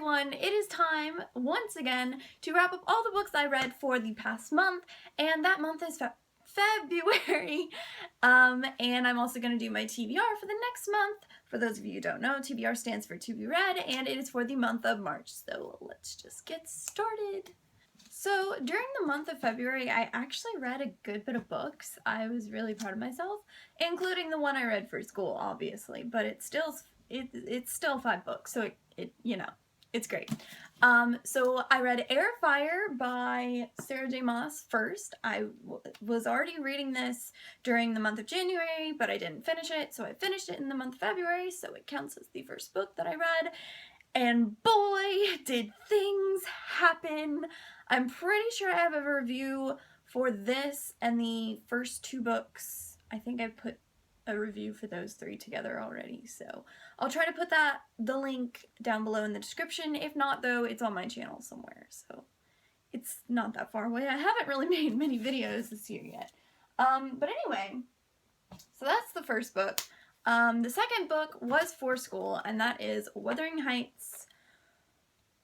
everyone, it is time once again to wrap up all the books I read for the past month, and that month is February, and I'm also going to do my TBR for the next month. For those of you who don't know, TBR stands for to be read, and it is for the month of March, so let's just get started. So during the month of February, I actually read a good bit of books. I was really proud of myself, including the one I read for school, obviously, but it's still 5 books, so it's great. So I read Air Fire by Sarah J. Maas first. I was already reading this during the month of January, but I didn't finish it, so I finished it in the month of February, so it counts as the first book that I read. And boy, did things happen. I'm pretty sure I have a review for this and the first 2 books. I think I put a review for those 3 together already, so I'll try to put the link down below in the description. If not, though, it's on my channel somewhere, so it's not that far away. I haven't really made many videos this year yet. But anyway, so that's the first book. The second book was for school, and that is Wuthering Heights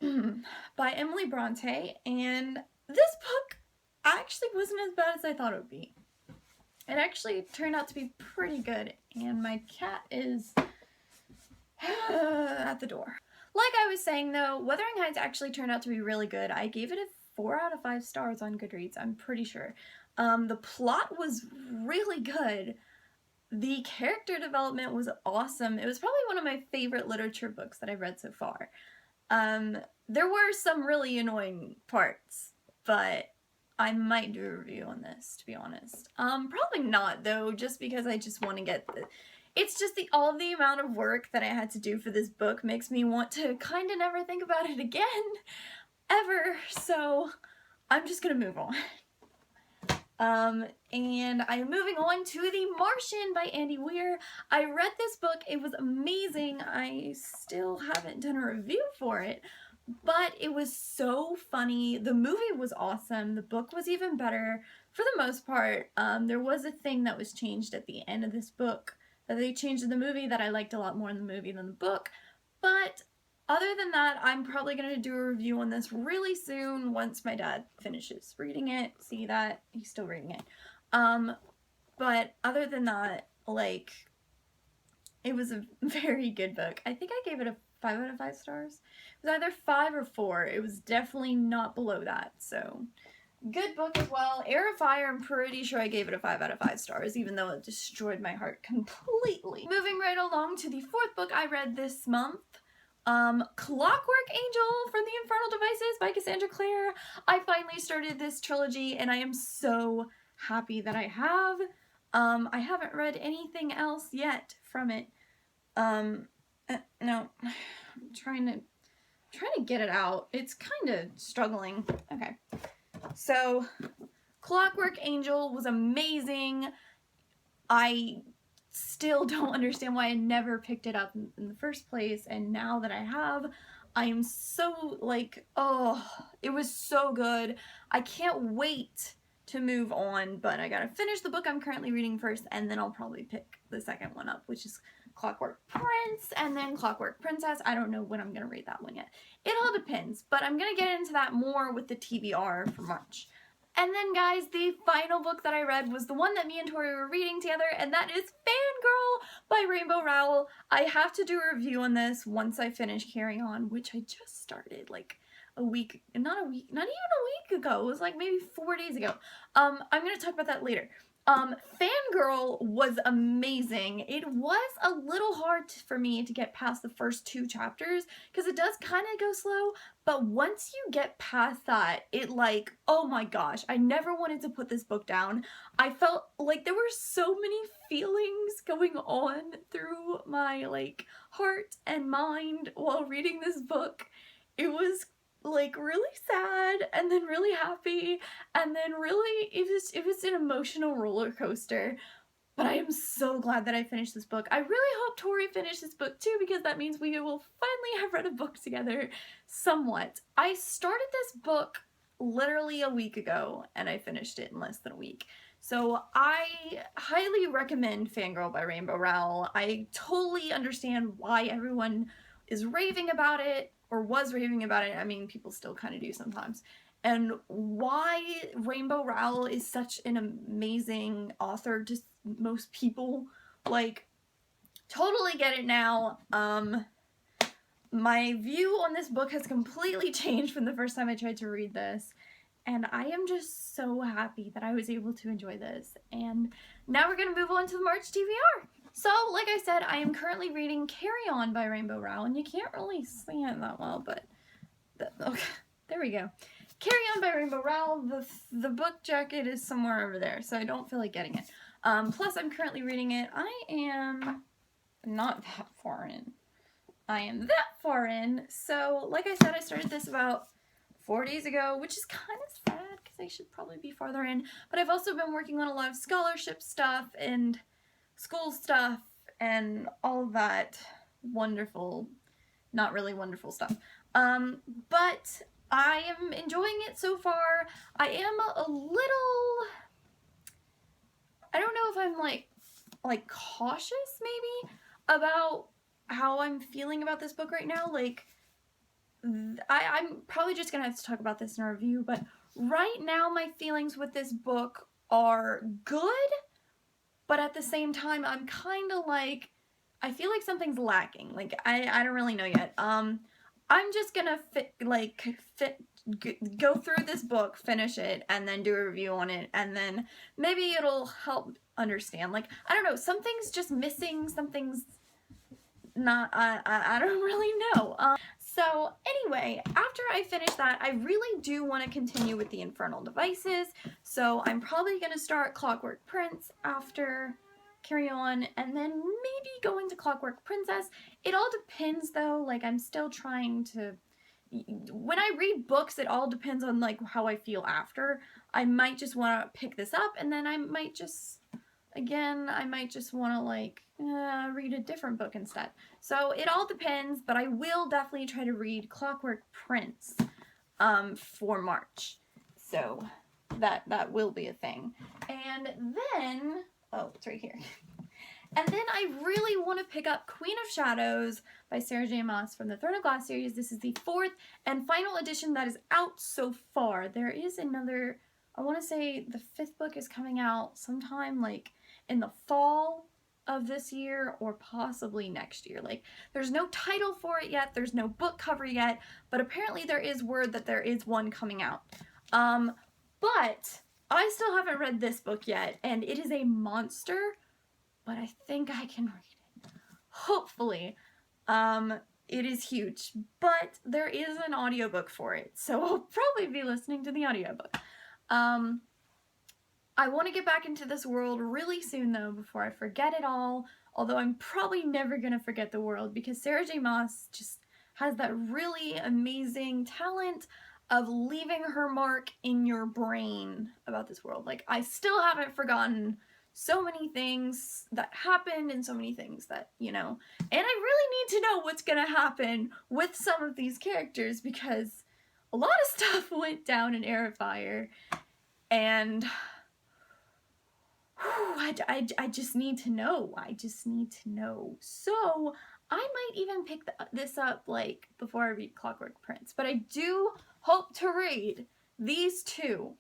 by Emily Bronte, and this book actually wasn't as bad as I thought it would be. It actually turned out to be pretty good, and my cat is at the door. Like I was saying though, Wuthering Heights actually turned out to be really good. I gave it a 4 out of 5 stars on Goodreads, I'm pretty sure. The plot was really good. The character development was awesome. It was probably one of my favorite literature books that I've read so far. There were some really annoying parts, but I might do a review on this, to be honest. Probably not, though, just because I just want to get it's just all of the amount of work that I had to do for this book makes me want to kind of never think about it again, ever, so I'm just gonna move on. And I'm moving on to The Martian by Andy Weir. I read this book, it was amazing. I still haven't done a review for it, but it was so funny. The movie was awesome. The book was even better for the most part. There was a thing that was changed at the end of this book that they changed in the movie that I liked a lot more in the movie than the book, but other than that, I'm probably going to do a review on this really soon once my dad finishes reading it. See that? He's still reading it. But other than that, like, it was a very good book. I think I gave it a 5 out of 5 stars. It was either 5 or 4. It was definitely not below that, so good book as well. Air of Fire, I'm pretty sure I gave it a 5 out of 5 stars, even though it destroyed my heart completely. Moving right along to the 4th book I read this month. Clockwork Angel from the Infernal Devices by Cassandra Clare. I finally started this trilogy and I am so happy that I have. I haven't read anything else yet from it. No, I'm trying to get it out. It's kind of struggling. Okay. So, Clockwork Angel was amazing. I still don't understand why I never picked it up in the first place, and now that I have, I am so, like, oh, it was so good. I can't wait to move on, but I gotta finish the book I'm currently reading first, and then I'll probably pick the second one up, which is Clockwork Prince, and then Clockwork Princess. I don't know when I'm gonna read that one yet. It all depends, but I'm gonna get into that more with the TBR for March. And then, guys, the final book that I read was the one that me and Tori were reading together, and that is Fangirl by Rainbow Rowell. I have to do a review on this once I finish Carrying On, which I just started, like, not even a week ago. It was, like, maybe 4 days ago. I'm going to talk about that later. Fangirl was amazing. It was a little hard for me to get past the first 2 chapters because it does kind of go slow, but once you get past that, it, like, oh my gosh, I never wanted to put this book down. I felt like there were so many feelings going on through my, like, heart and mind while reading this book. It was, like, really sad and then really happy and then really it was an emotional roller coaster, but I am so glad that I finished this book. I really hope Tori finished this book too, because that means we will finally have read a book together somewhat. I started this book literally a week ago and I finished it in less than a week. So I highly recommend Fangirl by Rainbow Rowell. I totally understand why everyone is raving about it, or was raving about it. I mean, people still kind of do sometimes. And why Rainbow Rowell is such an amazing author to most people. Like, totally get it now. My view on this book has completely changed from the first time I tried to read this. And I am just so happy that I was able to enjoy this. And now we're going to move on to the March TBR. So, like I said, I am currently reading Carry On by Rainbow Rowell. And you can't really see it that well, but... okay, there we go. Carry On by Rainbow Rowell. The book jacket is somewhere over there, so I don't feel like getting it. Plus, I'm currently reading it. I am not that far in. I am that far in. So, like I said, I started this about 4 days ago, which is kind of sad because I should probably be farther in. But I've also been working on a lot of scholarship stuff and school stuff and all that wonderful, not really wonderful stuff. But I am enjoying it so far. I am a little, I don't know if I'm like cautious maybe about how I'm feeling about this book right now. Like, I'm probably just gonna have to talk about this in a review, but right now my feelings with this book are good, but at the same time I'm kind of like, I feel like something's lacking. Like, I don't really know yet. I'm just gonna go through this book, finish it, and then do a review on it, and then maybe it'll help understand. Like, I don't know, something's just missing, something's not, I don't really know. So anyway, after I finish that, I really do want to continue with the Infernal Devices, so I'm probably going to start Clockwork Prince after Carry On, and then maybe go into Clockwork Princess. It all depends though, like I'm still trying to, when I read books, it all depends on like how I feel after. I might just want to pick this up, and then I might just, again, I might just want to like read a different book instead. So it all depends, but I will definitely try to read Clockwork Prince for March. So that will be a thing. And then, oh, it's right here. And then I really want to pick up Queen of Shadows by Sarah J. Maas from the Throne of Glass series. This is the 4th and final edition that is out so far. There is another, I want to say the 5th book is coming out sometime like in the fall of this year or possibly next year. Like, there's no title for it yet, there's no book cover yet, but apparently there is word that there is one coming out. But I still haven't read this book yet, and it is a monster, but I think I can read it. Hopefully. It is huge, but there is an audiobook for it, so I'll probably be listening to the audiobook. I want to get back into this world really soon though, before I forget it all, although I'm probably never going to forget the world, because Sarah J. Maas just has that really amazing talent of leaving her mark in your brain about this world. Like, I still haven't forgotten so many things that happened and so many things that, you know, and I really need to know what's going to happen with some of these characters, because a lot of stuff went down in Heir of Fire, and I just need to know. I just need to know. So I might even pick this up like before I read Clockwork Prince. But I do hope to read these two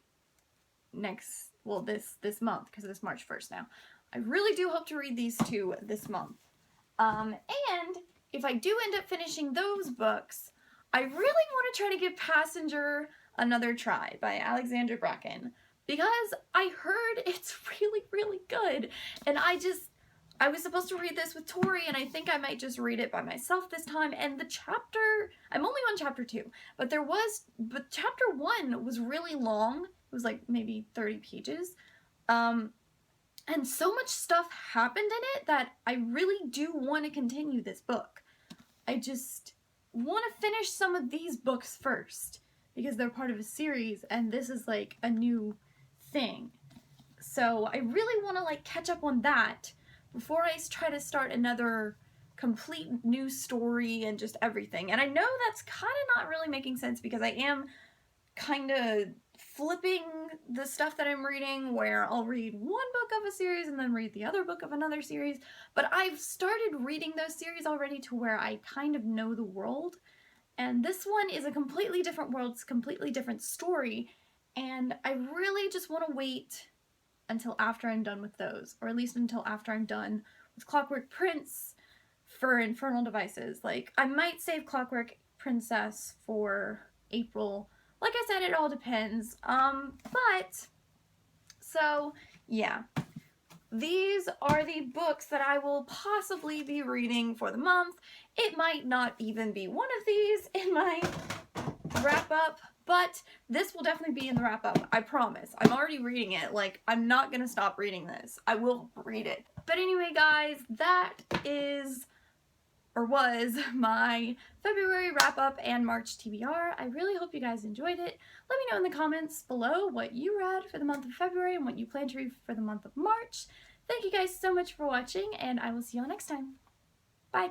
next, well, this month, because it's March 1st now. I really do hope to read these two this month. And if I do end up finishing those books, I really want to try to give Passenger another try by Alexandra Bracken, because I heard it's really, really good. And I was supposed to read this with Tori, and I think I might just read it by myself this time. And the chapter, I'm only on chapter 2, but chapter 1 was really long. It was like maybe 30 pages. And so much stuff happened in it that I really do want to continue this book. I just want to finish some of these books first, because they're part of a series, and this is like a new thing. So I really want to like catch up on that before I try to start another complete new story and just everything. And I know that's kind of not really making sense, because I am kind of flipping the stuff that I'm reading, where I'll read one book of a series and then read the other book of another series, but I've started reading those series already to where I kind of know the world, and this one is a completely different world, it's a completely different story, and I really just want to wait until after I'm done with those, or at least until after I'm done with Clockwork Prince for Infernal Devices. Like, I might save Clockwork Princess for April. Like I said, it all depends. So, yeah. These are the books that I will possibly be reading for the month. It might not even be one of these in my wrap-up, but this will definitely be in the wrap-up, I promise. I'm already reading it. Like, I'm not gonna stop reading this. I will read it. But anyway, guys, that is, or was, my February wrap-up and March TBR. I really hope you guys enjoyed it. Let me know in the comments below what you read for the month of February and what you plan to read for the month of March. Thank you guys so much for watching, and I will see you all next time. Bye!